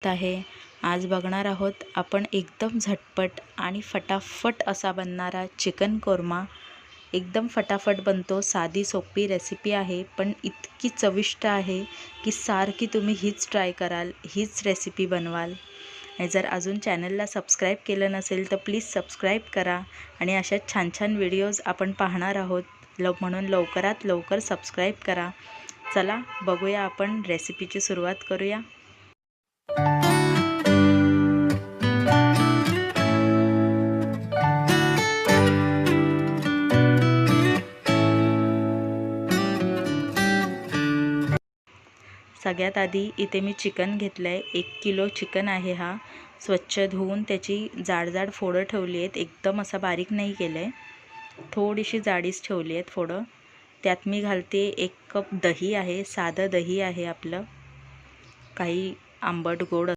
आहे. आज बघणार आहोत आपण एकदम झटपट आणि फटाफट असा बनणारा चिकन कोरमा. एकदम फटाफट बनतो, साधी सोपी रेसिपी आहे पण इतकी चविष्ट आहे की सारखी तुम्ही हीच ट्राय कराल, हीच रेसिपी बनवाल. आणि जर अजून चॅनलला सबस्क्राईब केलं नसेल तर प्लीज सबस्क्राईब करा आणि अशा छान छान व्हिडिओज आपण पाहणार आहोत, म्हणून लवकरात लवकर सबस्क्राईब करा. चला बघूया, आपण रेसिपीची सुरुवात करूया. सगळ्यात आधी इथे मी चिकन घेतलं आहे. 1 किलो चिकन आहे. हा स्वच्छ धुवून त्याची जाड फोडं ठेवली आहेत. एकदम असा बारीक नाही केलं आहे, थोडीशी जाडीच ठेवली आहेत फोडं. त्यात मी घालते 1 कप दही आहे, साधं दही आहे आपलं, काही आंबट गोड